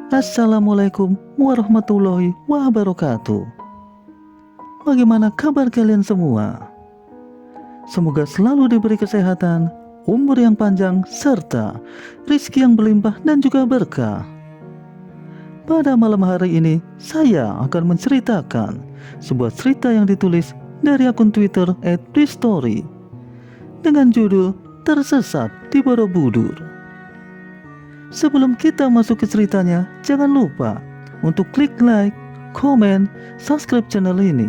Assalamualaikum warahmatullahi wabarakatuh. Bagaimana kabar kalian semua? Semoga selalu diberi kesehatan, umur yang panjang, serta rizki yang berlimpah dan juga berkah. Pada malam hari ini, saya akan menceritakan sebuah cerita yang ditulis dari akun Twitter @pristory dengan judul Tersesat di Borobudur. Sebelum kita masuk ke ceritanya, jangan lupa untuk klik like, komen, subscribe channel ini,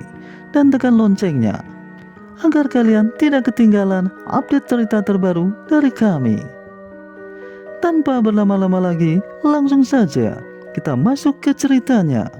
dan tekan loncengnya agar kalian tidak ketinggalan update cerita terbaru dari kami. Tanpa berlama-lama lagi, langsung saja kita masuk ke ceritanya.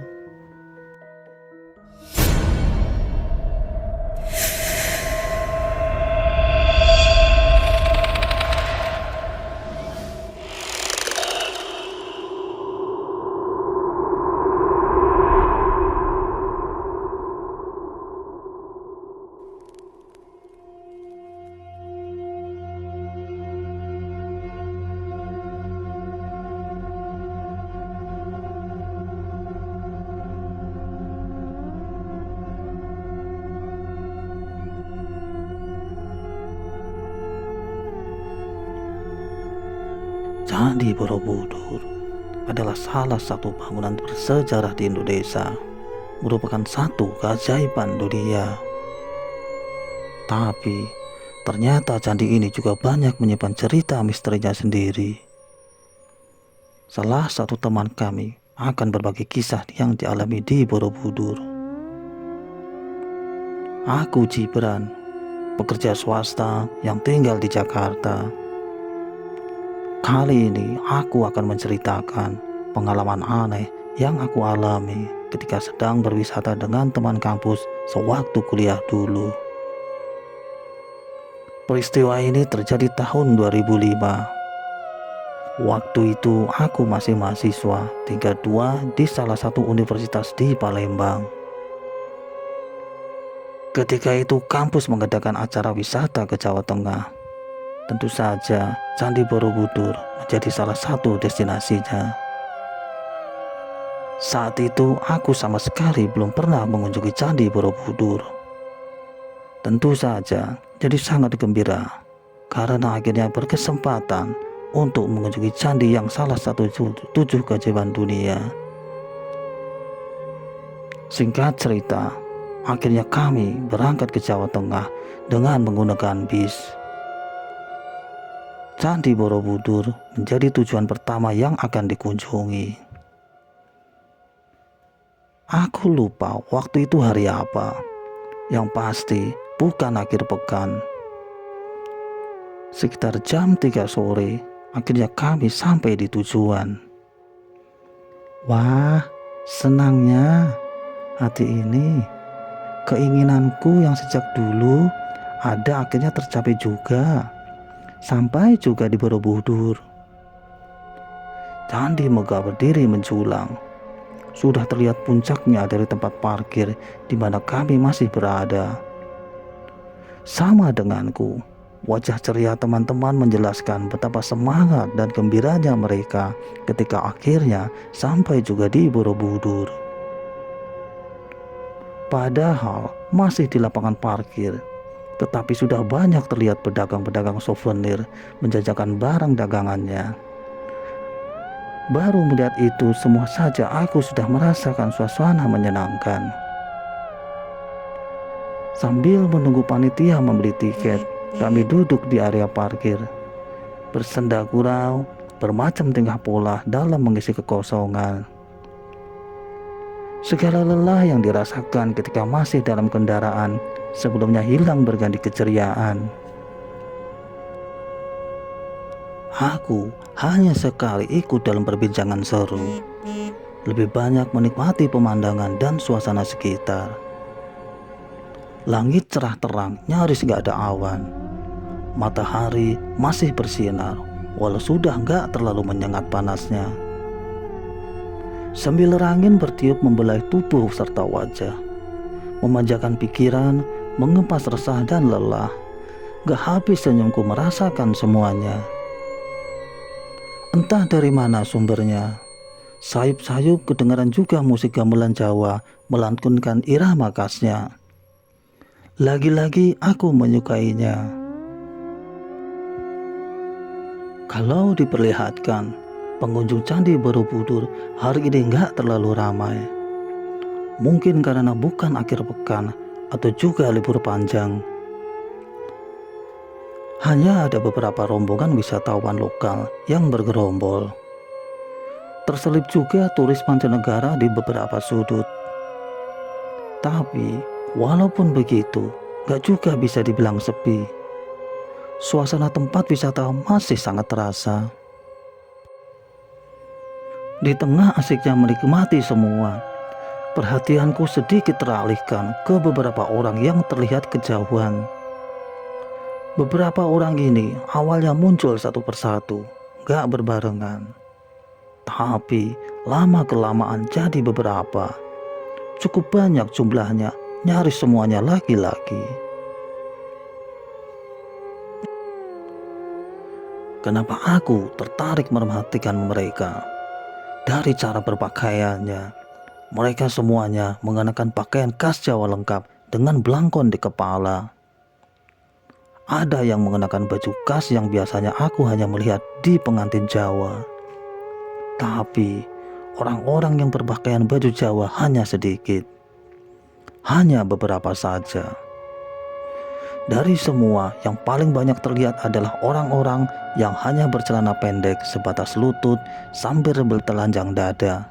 Candi Borobudur adalah salah satu bangunan bersejarah di Indonesia, merupakan satu keajaiban dunia. Tapi ternyata candi ini juga banyak menyimpan cerita misterinya sendiri. Salah satu teman kami akan berbagi kisah yang dialami di Borobudur. Aku Gibran, pekerja swasta yang tinggal di Jakarta. Kali ini aku akan menceritakan pengalaman aneh yang aku alami ketika sedang berwisata dengan teman kampus sewaktu kuliah dulu. Peristiwa ini terjadi tahun 2005. Waktu itu aku masih mahasiswa tingkat 2 di salah satu universitas di Palembang. Ketika itu kampus mengadakan acara wisata ke Jawa Tengah. Tentu saja Candi Borobudur menjadi salah satu destinasinya. Saat itu aku sama sekali belum pernah mengunjungi Candi Borobudur. Tentu saja jadi sangat gembira karena akhirnya berkesempatan untuk mengunjungi candi yang salah satu 7 keajaiban dunia. Singkat cerita, akhirnya kami berangkat ke Jawa Tengah dengan menggunakan bis. Candi Borobudur menjadi tujuan pertama yang akan dikunjungi. Aku lupa waktu itu hari apa. Yang pasti bukan akhir pekan. Sekitar jam 3 sore, akhirnya kami sampai di tujuan. Wah, senangnya hati ini. Keinginanku yang sejak dulu ada akhirnya tercapai juga. Sampai juga di Borobudur. Candi megah berdiri menjulang. Sudah terlihat puncaknya dari tempat parkir di mana kami masih berada. Sama denganku, wajah ceria teman-teman menjelaskan betapa semangat dan gembiranya mereka ketika akhirnya sampai juga di Borobudur. Padahal masih di lapangan parkir, tetapi sudah banyak terlihat pedagang-pedagang souvenir menjajakan barang dagangannya. Baru melihat itu semua saja aku sudah merasakan suasana menyenangkan. Sambil menunggu panitia membeli tiket, kami duduk di area parkir, bersenda gurau, bermacam tingkah pola dalam mengisi kekosongan. Segala lelah yang dirasakan ketika masih dalam kendaraan sebelumnya hilang berganti keceriaan. Aku hanya sekali ikut dalam perbincangan seru. Lebih banyak menikmati pemandangan dan suasana sekitar. Langit cerah terang, nyaris gak ada awan. Matahari masih bersinar, walau sudah gak terlalu menyengat panasnya. Sambil angin bertiup membelai tubuh serta wajah, memanjakan pikiran, mengepas resah dan lelah. Gak habis senyumku merasakan semuanya. Entah dari mana sumbernya, Sayup-sayup kedengaran juga musik gamelan Jawa melantunkan irama khasnya. Lagi-lagi aku menyukainya. Kalau diperlihatkan, pengunjung Candi Borobudur hari ini nggak terlalu ramai. Mungkin karena bukan akhir pekan atau juga libur panjang. Hanya ada beberapa rombongan wisatawan lokal yang bergerombol. Terselip juga turis mancanegara di beberapa sudut. Tapi walaupun begitu, gak juga bisa dibilang sepi. Suasana tempat wisata masih sangat terasa. Di tengah asiknya menikmati semua, perhatianku sedikit teralihkan ke beberapa orang yang terlihat kejauhan. Beberapa orang ini awalnya muncul satu persatu, gak berbarengan. Tapi lama-kelamaan jadi beberapa. Cukup banyak jumlahnya, nyaris semuanya laki-laki. Kenapa aku tertarik memperhatikan mereka? Dari cara berpakaiannya, mereka semuanya mengenakan pakaian khas Jawa lengkap dengan belangkon di kepala. Ada yang mengenakan baju khas yang biasanya aku hanya melihat di pengantin Jawa. Tapi orang-orang yang berpakaian baju Jawa hanya sedikit. Hanya beberapa saja. Dari semua, yang paling banyak terlihat adalah orang-orang yang hanya bercelana pendek sebatas lutut sambil bertelanjang dada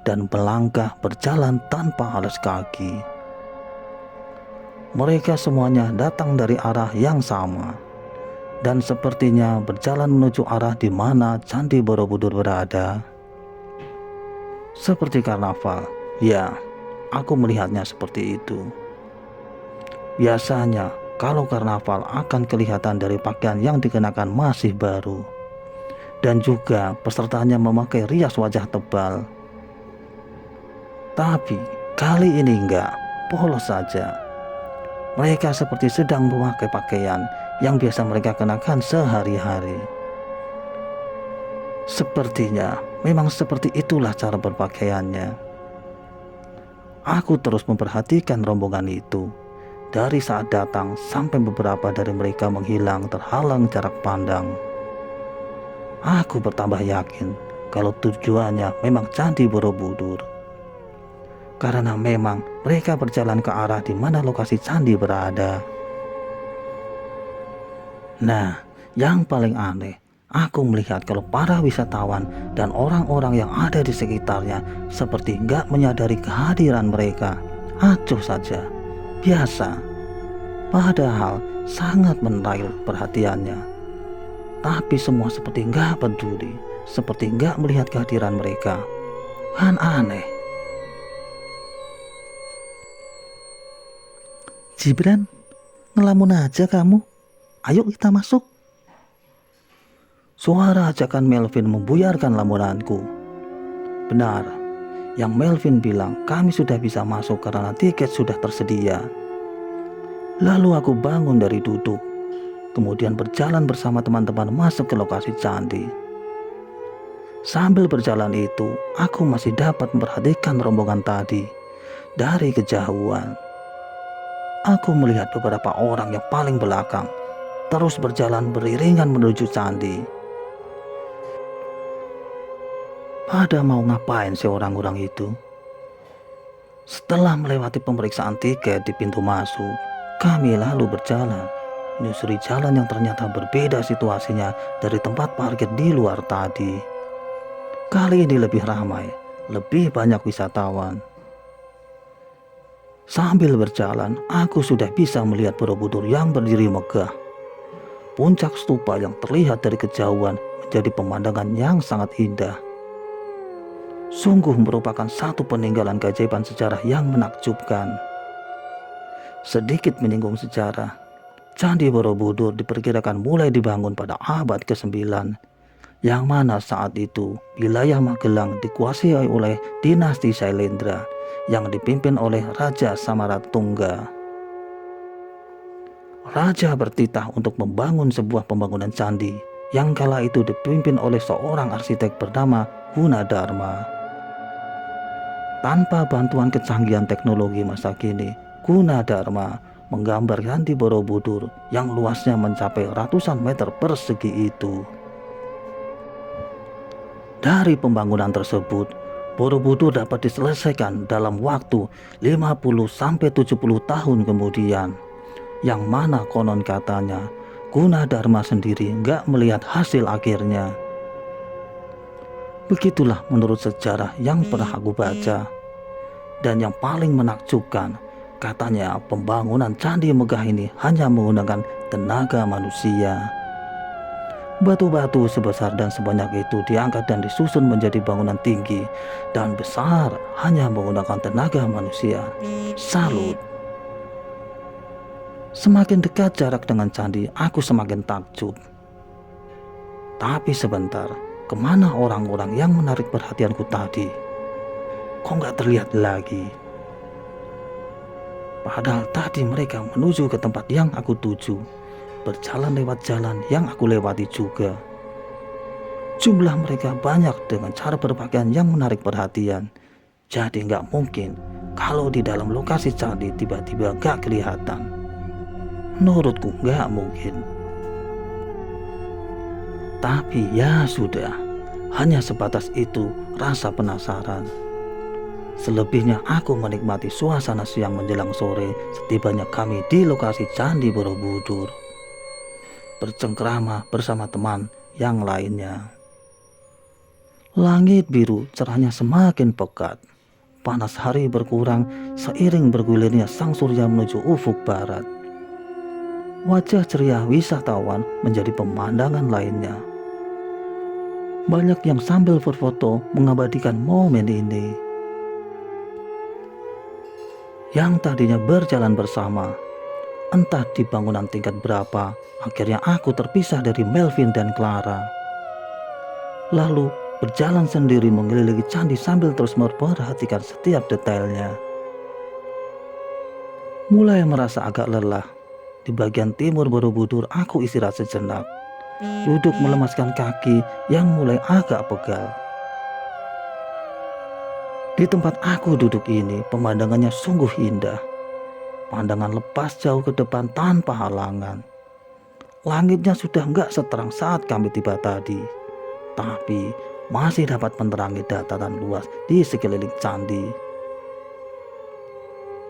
dan melangkah berjalan tanpa alas kaki. Mereka semuanya datang dari arah yang sama dan sepertinya berjalan menuju arah di mana Candi Borobudur berada. Seperti karnaval, ya, aku melihatnya seperti itu. Biasanya kalau karnaval akan kelihatan dari pakaian yang dikenakan masih baru, dan juga pesertanya memakai rias wajah tebal. Tapi kali ini enggak, polos saja. Mereka seperti sedang memakai pakaian yang biasa mereka kenakan sehari-hari. Sepertinya memang seperti itulah cara berpakaiannya. Aku terus memperhatikan rombongan itu. Dari saat datang sampai beberapa dari mereka menghilang terhalang jarak pandang. Aku bertambah yakin kalau tujuannya memang Candi Borobudur. Karena memang mereka berjalan ke arah di mana lokasi candi berada. Nah, yang paling aneh, aku melihat kalau para wisatawan dan orang-orang yang ada di sekitarnya seperti nggak menyadari kehadiran mereka. Acuh saja. Biasa, padahal sangat menarik perhatiannya. Tapi semua seperti nggak peduli, seperti nggak melihat kehadiran mereka. Kan aneh. Gibran, ngelamun aja kamu. Ayo kita masuk. Suara ajakan Melvin membuyarkan lamunanku. Benar. Yang Melvin bilang kami sudah bisa masuk karena tiket sudah tersedia. Lalu aku bangun dari duduk, kemudian berjalan bersama teman-teman masuk ke lokasi candi. Sambil berjalan itu, aku masih dapat memperhatikan rombongan tadi dari kejauhan. Aku melihat beberapa orang yang paling belakang terus berjalan beriringan menuju candi. Pada mau ngapain sih orang-orang itu? Setelah melewati pemeriksaan tiket di pintu masuk, kami lalu berjalan, menyusuri jalan yang ternyata berbeda situasinya dari tempat parkir di luar tadi. Kali ini lebih ramai, lebih banyak wisatawan. Sambil berjalan, aku sudah bisa melihat Borobudur yang berdiri megah. Puncak stupa yang terlihat dari kejauhan menjadi pemandangan yang sangat indah. Sungguh merupakan satu peninggalan keajaiban sejarah yang menakjubkan. Sedikit menyinggung sejarah, Candi Borobudur diperkirakan mulai dibangun pada abad ke-9, yang mana saat itu wilayah Magelang dikuasai oleh dinasti Sailendra yang dipimpin oleh Raja Samaratungga. Raja bertitah untuk membangun sebuah pembangunan candi yang kala itu dipimpin oleh seorang arsitek bernama Gunadarma. Tanpa bantuan kecanggihan teknologi masa kini, Gunadarma menggambar Candi Borobudur yang luasnya mencapai ratusan meter persegi itu. Dari pembangunan tersebut, Borobudur dapat diselesaikan dalam waktu 50-70 tahun kemudian, yang mana konon katanya Gunadarma sendiri nggak melihat hasil akhirnya. Begitulah menurut sejarah yang pernah aku baca. Dan yang paling menakjubkan, katanya pembangunan Candi Megah ini hanya menggunakan tenaga manusia. Batu-batu sebesar dan sebanyak itu diangkat dan disusun menjadi bangunan tinggi dan besar hanya menggunakan tenaga manusia. Salut. Semakin dekat jarak dengan candi, aku semakin takjub. Tapi sebentar, kemana orang-orang yang menarik perhatianku tadi? Kok nggak terlihat lagi? Padahal tadi mereka menuju ke tempat yang aku tuju, berjalan lewat jalan yang aku lewati juga. Jumlah mereka banyak dengan cara berpakaian yang menarik perhatian. Jadi nggak mungkin kalau di dalam lokasi candi tiba-tiba nggak kelihatan. Menurutku nggak mungkin. Tapi ya sudah, hanya sebatas itu rasa penasaran. Selebihnya aku menikmati suasana siang menjelang sore setibanya kami di lokasi Candi Borobudur, bercengkrama bersama teman yang lainnya. Langit biru cerahnya semakin pekat. Panas hari berkurang seiring bergulirnya sang surya menuju ufuk barat. Wajah ceria wisatawan menjadi pemandangan lainnya. Banyak yang sambil berfoto mengabadikan momen ini. Yang tadinya berjalan bersama, entah di bangunan tingkat berapa, akhirnya aku terpisah dari Melvin dan Clara. Lalu berjalan sendiri mengelilingi candi sambil terus memperhatikan setiap detailnya. Mulai merasa agak lelah. Di bagian timur Borobudur aku istirahat sejenak, duduk melemaskan kaki yang mulai agak pegal. Di tempat aku duduk ini pemandangannya sungguh indah. Pandangan lepas jauh ke depan tanpa halangan. Langitnya sudah nggak seterang saat kami tiba tadi, tapi masih dapat menerangi dataran luas di sekeliling candi.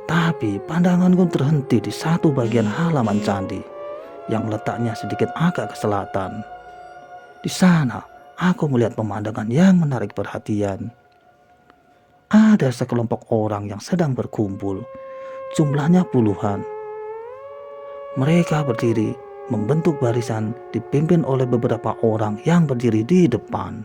Tapi pandanganku terhenti di satu bagian halaman candi yang letaknya sedikit agak ke selatan. Di sana aku melihat pemandangan yang menarik perhatian. Ada sekelompok orang yang sedang berkumpul, jumlahnya puluhan. Mereka berdiri membentuk barisan dipimpin oleh beberapa orang yang berdiri di depan.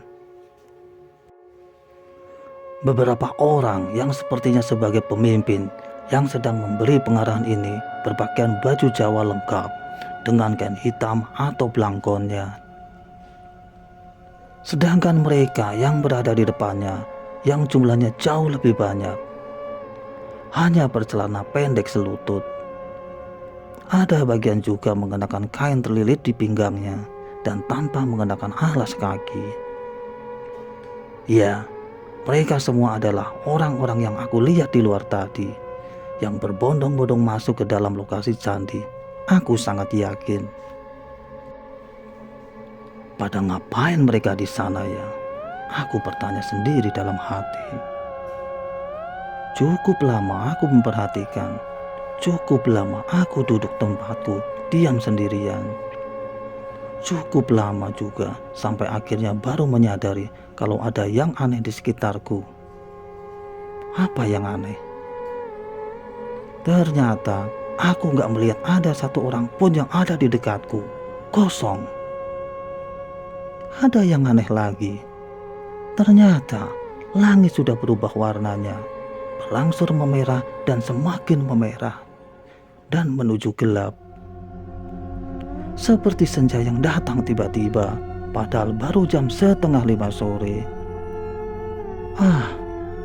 Beberapa orang yang sepertinya sebagai pemimpin yang sedang memberi pengarahan ini berpakaian baju Jawa lengkap dengan kain hitam atau belangkonnya. Sedangkan mereka yang berada di depannya yang jumlahnya jauh lebih banyak hanya bercelana pendek selutut. Ada bagian juga mengenakan kain terlilit di pinggangnya dan tanpa mengenakan alas kaki. Ya, mereka semua adalah orang-orang yang aku lihat di luar tadi, yang berbondong-bondong masuk ke dalam lokasi candi. Aku sangat yakin. Pada ngapain mereka di sana ya? Aku bertanya sendiri dalam hati. Cukup lama aku memperhatikan. Cukup lama aku duduk tempatku, diam sendirian. Cukup lama juga sampai akhirnya baru menyadari kalau ada yang aneh di sekitarku. Apa yang aneh? Ternyata aku gak melihat ada satu orang pun yang ada di dekatku. Kosong. Ada yang aneh lagi. Ternyata langit sudah berubah warnanya, berangsur memerah dan semakin memerah dan menuju gelap. Seperti senja yang datang tiba-tiba, padahal baru jam 4:30 sore.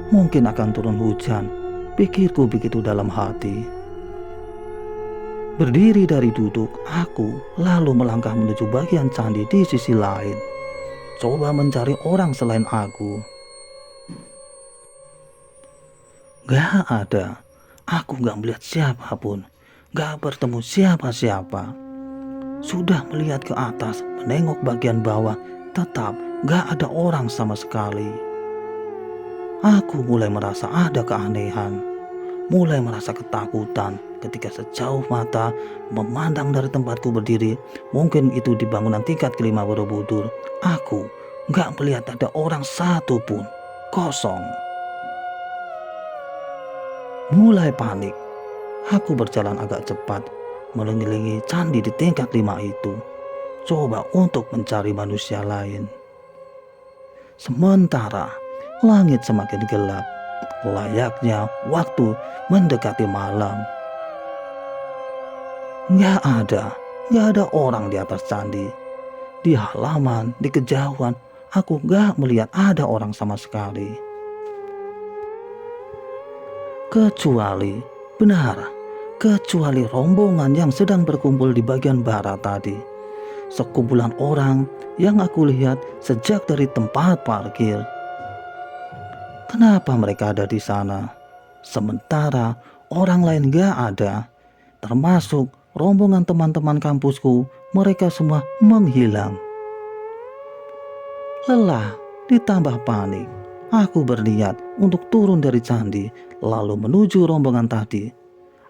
Mungkin akan turun hujan, pikirku begitu dalam hati. Berdiri dari duduk, aku lalu melangkah menuju bagian candi di sisi lain. mencoba mencari orang selain aku. Gak ada. Aku gak melihat siapapun. Gak bertemu siapa-siapa. Sudah melihat ke atas, menengok bagian bawah, tetap gak ada orang sama sekali. Aku mulai merasa ada keanehan. Mulai merasa ketakutan ketika sejauh mata memandang dari tempatku berdiri, mungkin itu di bangunan tingkat kelima Borobudur. Aku gak melihat ada orang satu pun, kosong. Mulai panik, aku berjalan agak cepat mengelilingi candi di tingkat 5 itu, coba untuk mencari manusia lain. Sementara langit semakin gelap, layaknya waktu mendekati malam. Gak ada orang di atas candi. Di halaman, di kejauhan, aku gak melihat ada orang sama sekali. Kecuali rombongan yang sedang berkumpul di bagian barat tadi. Sekumpulan orang yang aku lihat sejak dari tempat parkir. Kenapa mereka ada di sana? Sementara orang lain gak ada, termasuk rombongan teman-teman kampusku, mereka semua menghilang. Lelah ditambah panik, aku berniat untuk turun dari candi lalu menuju rombongan tadi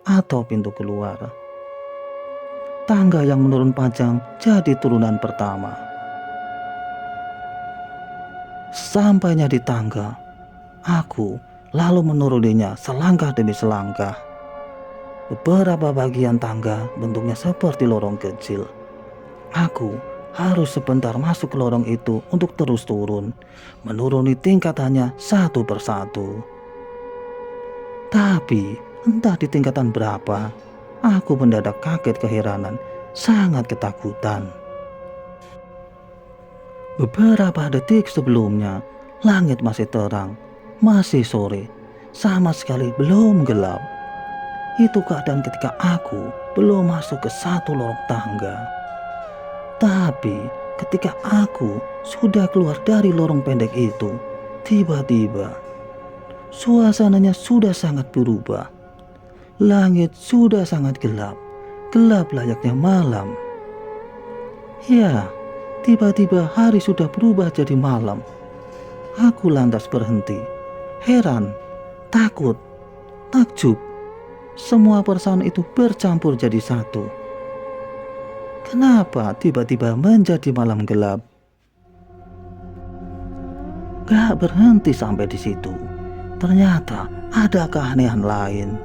atau pintu keluar. Tangga yang menurun panjang jadi turunan pertama. Sampainya di tangga, aku lalu menuruninya selangkah demi selangkah. Beberapa bagian tangga bentuknya seperti lorong kecil. Aku harus sebentar masuk ke lorong itu untuk terus turun, menuruni tingkatannya satu persatu. Tapi entah di tingkatan berapa, aku mendadak kaget keheranan, sangat ketakutan. Beberapa detik sebelumnya, langit masih terang, masih sore, sama sekali belum gelap. Itu keadaan ketika aku belum masuk ke satu lorong tangga. Tapi ketika aku sudah keluar dari lorong pendek itu, tiba-tiba suasananya sudah sangat berubah. Langit sudah sangat gelap, gelap layaknya malam. Ya, tiba-tiba hari sudah berubah jadi malam. Aku lantas berhenti, heran, takut, takjub. Semua perasaan itu bercampur jadi satu. Kenapa tiba-tiba menjadi malam gelap? Gak berhenti sampai di situ. Ternyata ada keanehan lain.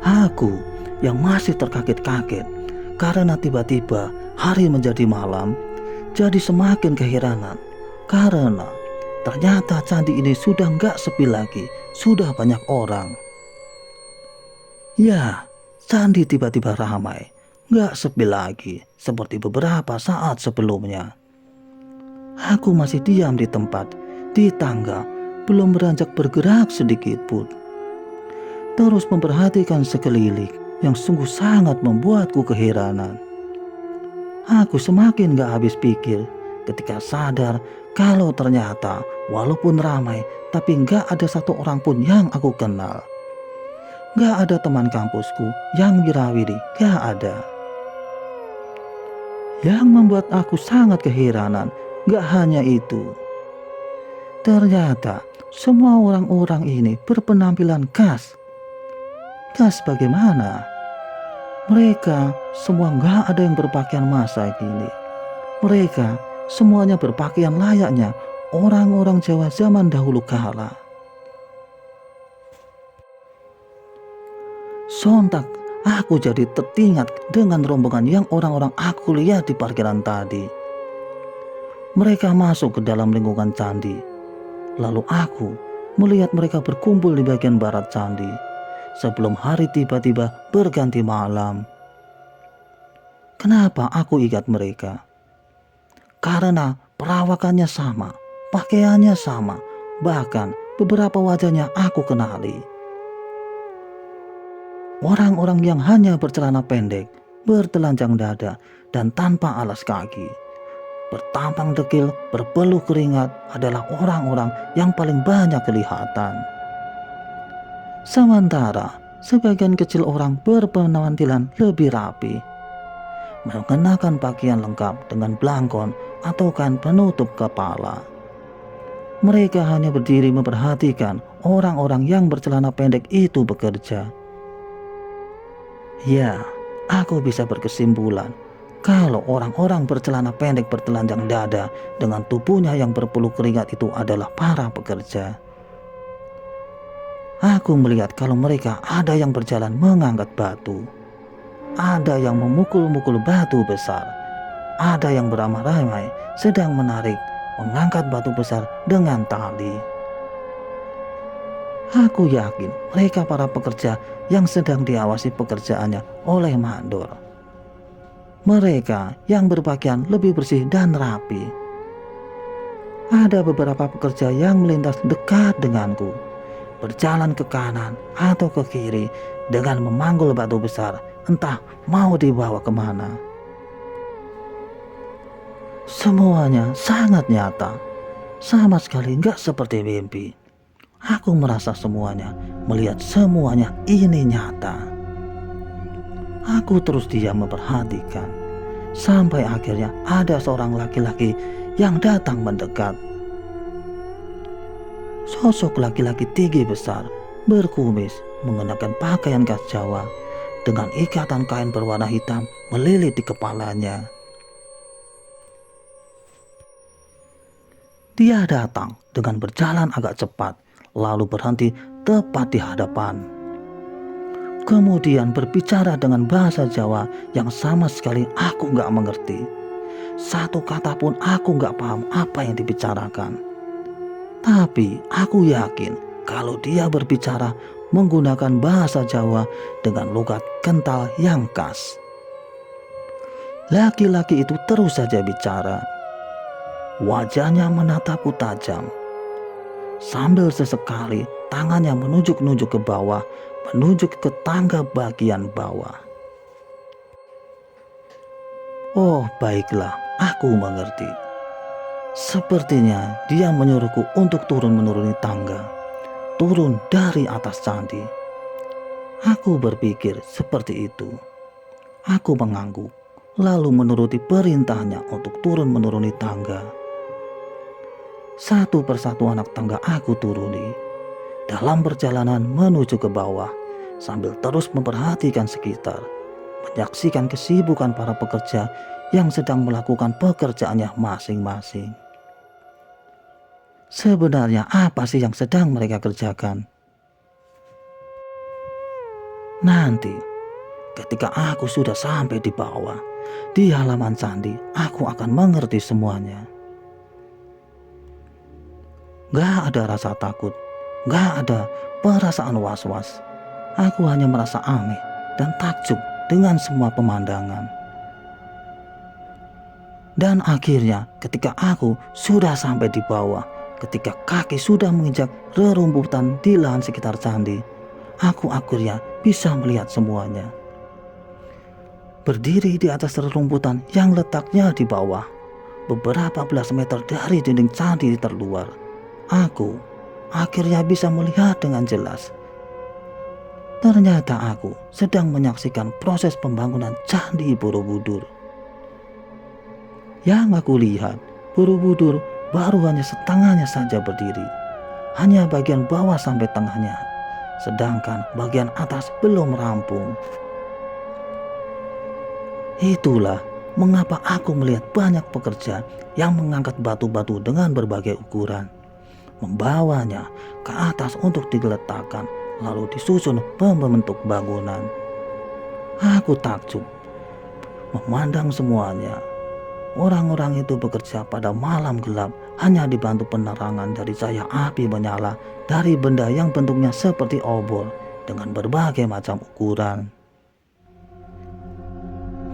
Aku yang masih terkaget-kaget karena tiba-tiba hari menjadi malam, jadi semakin keheranan karena ternyata candi ini sudah gak sepi lagi, sudah banyak orang. Ya, candi tiba-tiba ramai, gak sepi lagi seperti beberapa saat sebelumnya. Aku masih diam di tempat, di tangga, belum beranjak bergerak sedikit pun. Terus memperhatikan sekeliling yang sungguh sangat membuatku keheranan. Aku semakin gak habis pikir ketika sadar kalau ternyata walaupun ramai tapi gak ada satu orang pun yang aku kenal. Gak ada teman kampusku yang wirawiri, gak ada. Yang membuat aku sangat keheranan gak hanya itu. Ternyata semua orang-orang ini berpenampilan khas. Khas bagaimana? Mereka semua gak ada yang berpakaian masa gini. Mereka semuanya berpakaian layaknya orang-orang Jawa zaman dahulu kala. Sontak aku jadi teringat dengan rombongan yang orang-orang aku lihat di parkiran tadi. Mereka masuk ke dalam lingkungan candi. Lalu aku melihat mereka berkumpul di bagian barat candi sebelum hari tiba-tiba berganti malam. Kenapa aku ingat mereka? Karena perawakannya sama, pakaiannya sama, bahkan beberapa wajahnya aku kenali. Orang-orang yang hanya bercelana pendek, bertelanjang dada, dan tanpa alas kaki. bertampang dekil, berpeluh keringat adalah orang-orang yang paling banyak kelihatan. Sementara sebagian kecil orang berpenampilan lebih rapi, mengenakan pakaian lengkap dengan belangkon atau kain penutup kepala. Mereka hanya berdiri memperhatikan orang-orang yang bercelana pendek itu bekerja. Ya, aku bisa berkesimpulan kalau orang-orang bercelana pendek bertelanjang dada dengan tubuhnya yang berpeluh keringat itu adalah para pekerja. Aku melihat kalau mereka ada yang berjalan mengangkat batu, ada yang memukul-mukul batu besar, ada yang beramai-ramai sedang mengangkat batu besar dengan tali. Aku yakin mereka para pekerja yang sedang diawasi pekerjaannya oleh mandor. Mereka yang berpakaian lebih bersih dan rapi. Ada beberapa pekerja yang melintas dekat denganku, berjalan ke kanan atau ke kiri dengan memanggul batu besar, entah mau dibawa kemana. Semuanya sangat nyata, sama sekali nggak seperti mimpi. Aku merasa melihat semuanya ini nyata. Aku terus diam memperhatikan, sampai akhirnya ada seorang laki-laki yang datang mendekat. Sosok laki-laki tinggi besar, berkumis, mengenakan pakaian khas Jawa, dengan ikatan kain berwarna hitam melilit di kepalanya. Dia datang dengan berjalan agak cepat, lalu berhenti tepat di hadapan. Kemudian berbicara dengan bahasa Jawa yang sama sekali aku gak mengerti. Satu kata pun aku gak paham apa yang dibicarakan. Tapi aku yakin kalau dia berbicara menggunakan bahasa Jawa dengan logat kental yang khas. Laki-laki itu terus saja bicara. Wajahnya menatapku tajam. Sambil sesekali tangannya menunjuk-nunjuk ke bawah, menunjuk ke tangga bagian bawah. Oh, baiklah, aku mengerti. Sepertinya dia menyuruhku untuk menuruni tangga, turun dari atas candi. Aku berpikir seperti itu. Aku mengangguk, lalu menuruti perintahnya untuk menuruni tangga. Satu persatu anak tangga aku turuni. Dalam perjalanan menuju ke bawah, sambil terus memperhatikan sekitar, menyaksikan kesibukan para pekerja yang sedang melakukan pekerjaannya masing-masing. Sebenarnya apa sih yang sedang mereka kerjakan? Nanti, ketika aku sudah sampai di bawah, di halaman candi, aku akan mengerti semuanya. Gak ada rasa takut, gak ada perasaan was-was. Aku hanya merasa aneh dan takjub dengan semua pemandangan. Dan akhirnya ketika aku sudah sampai di bawah, ketika kaki sudah menginjak rerumputan di lahan sekitar candi, aku akhirnya bisa melihat semuanya. Berdiri di atas rerumputan yang letaknya di bawah, beberapa belas meter dari dinding candi terluar, aku akhirnya bisa melihat dengan jelas. Ternyata aku sedang menyaksikan proses pembangunan Candi Borobudur. Yang aku lihat, Borobudur baru hanya setengahnya saja berdiri, hanya bagian bawah sampai tengahnya, sedangkan bagian atas belum rampung. Itulah mengapa aku melihat banyak pekerja yang mengangkat batu-batu dengan berbagai ukuran, membawanya ke atas untuk digeletakkan, lalu disusun membentuk bangunan. Aku takjub memandang semuanya. Orang-orang itu bekerja pada malam gelap, hanya dibantu penerangan dari cahaya api menyala dari benda yang bentuknya seperti obor dengan berbagai macam ukuran.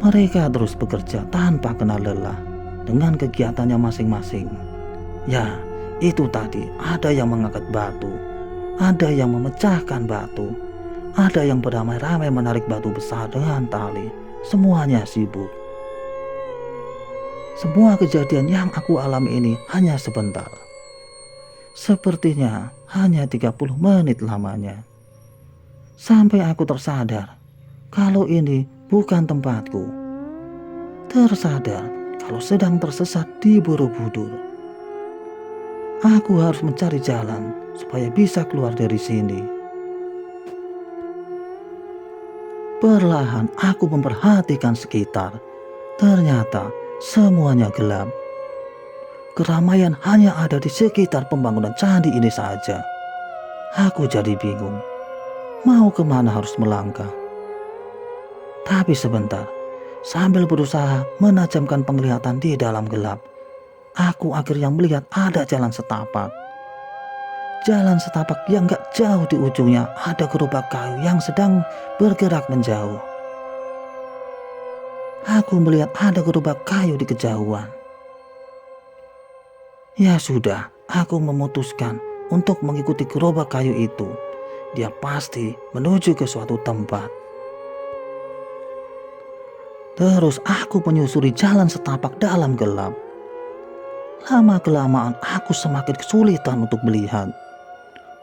Mereka terus bekerja tanpa kenal lelah dengan kegiatannya masing-masing. Ya, itu tadi, ada yang mengangkat batu, ada yang memecahkan batu, ada yang beramai-ramai menarik batu besar dengan tali. Semuanya sibuk. Semua kejadian yang aku alami ini hanya sebentar. Sepertinya hanya 30 menit lamanya. Sampai aku tersadar kalau ini bukan tempatku. Tersadar kalau sedang tersesat di Borobudur. Aku harus mencari jalan supaya bisa keluar dari sini. Perlahan aku memperhatikan sekitar. Ternyata semuanya gelap. Keramaian hanya ada di sekitar pembangunan candi ini saja. Aku jadi bingung. Mau kemana harus melangkah? Tapi sebentar, sambil berusaha menajamkan penglihatan di dalam gelap, aku akhirnya melihat ada jalan setapak. Jalan setapak yang gak jauh di ujungnya ada gerobak kayu yang sedang bergerak menjauh. Aku melihat ada gerobak kayu di kejauhan. Ya sudah, aku memutuskan untuk mengikuti gerobak kayu itu. Dia pasti menuju ke suatu tempat. Terus aku menyusuri jalan setapak dalam gelap. Lama-kelamaan aku semakin kesulitan untuk melihat.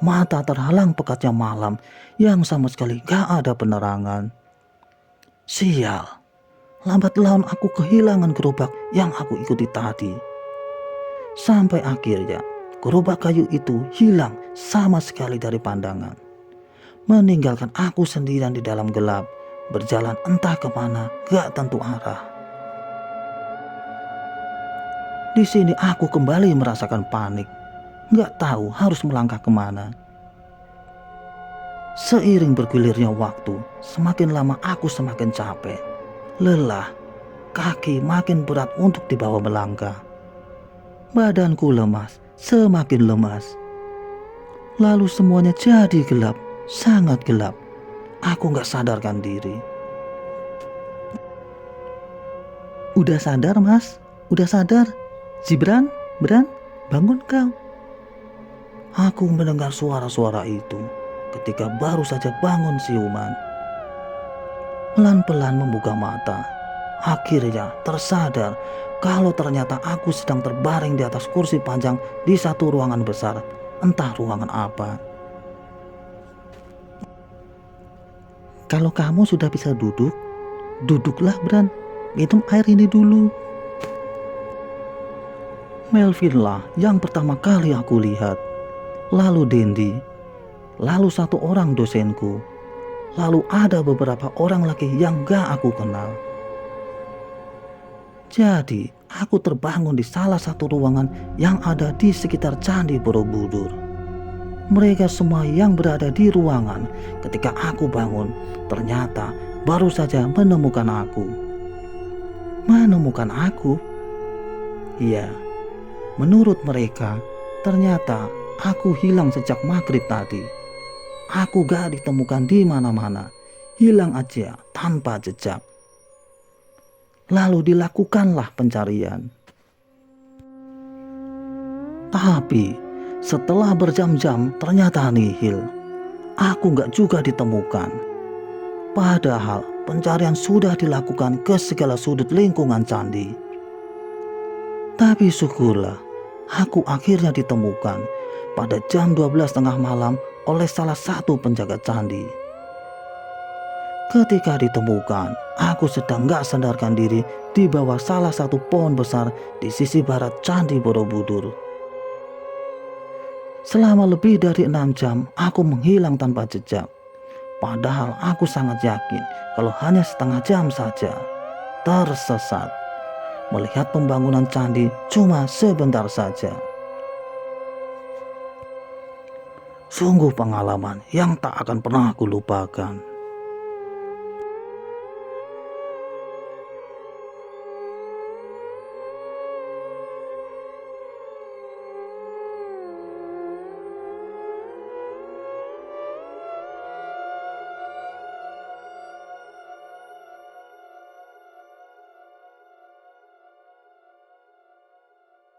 Mata terhalang pekatnya malam yang sama sekali gak ada penerangan. Sial, lambat laun aku kehilangan gerobak yang aku ikuti tadi. Sampai akhirnya gerobak kayu itu hilang sama sekali dari pandangan. Meninggalkan aku sendirian di dalam gelap, berjalan entah kemana gak tentu arah. Di sini aku kembali merasakan panik. Gak tahu harus melangkah kemana. Seiring bergulirnya waktu, semakin lama aku semakin capek. Lelah, kaki makin berat untuk dibawa melangkah. Badanku lemas, semakin lemas. Lalu semuanya jadi gelap, sangat gelap. Aku gak sadarkan diri. Udah sadar mas? Udah sadar? Zibran, Bran, bangun kau. Aku mendengar suara-suara itu ketika baru saja bangun siuman. Pelan-pelan membuka mata. Akhirnya tersadar kalau ternyata aku sedang terbaring di atas kursi panjang di satu ruangan besar, entah ruangan apa. Kalau kamu sudah bisa duduk, duduklah Bran, minum air ini dulu. Melvin lah yang pertama kali aku lihat. Lalu Dendi, lalu satu orang dosenku, lalu ada beberapa orang lagi yang gak aku kenal. Jadi aku terbangun di salah satu ruangan yang ada di sekitar Candi Borobudur. Mereka semua yang berada di ruangan ketika aku bangun ternyata baru saja menemukan aku. Menemukan aku? Iya, menurut mereka ternyata aku hilang sejak maghrib tadi. Aku gak ditemukan di mana-mana, hilang aja tanpa jejak. Lalu dilakukanlah pencarian. Tapi setelah berjam-jam ternyata nihil. Aku gak juga ditemukan. Padahal pencarian sudah dilakukan ke segala sudut lingkungan candi. Tapi syukurlah, aku akhirnya ditemukan pada jam 12:30 malam oleh salah satu penjaga candi. Ketika ditemukan, aku sedang gak sadarkan diri di bawah salah satu pohon besar di sisi barat Candi Borobudur. Selama lebih dari 6 jam, aku menghilang tanpa jejak. Padahal aku sangat yakin kalau hanya setengah jam saja. Tersesat. Melihat pembangunan candi cuma sebentar saja. Sungguh pengalaman yang tak akan pernah aku lupakan.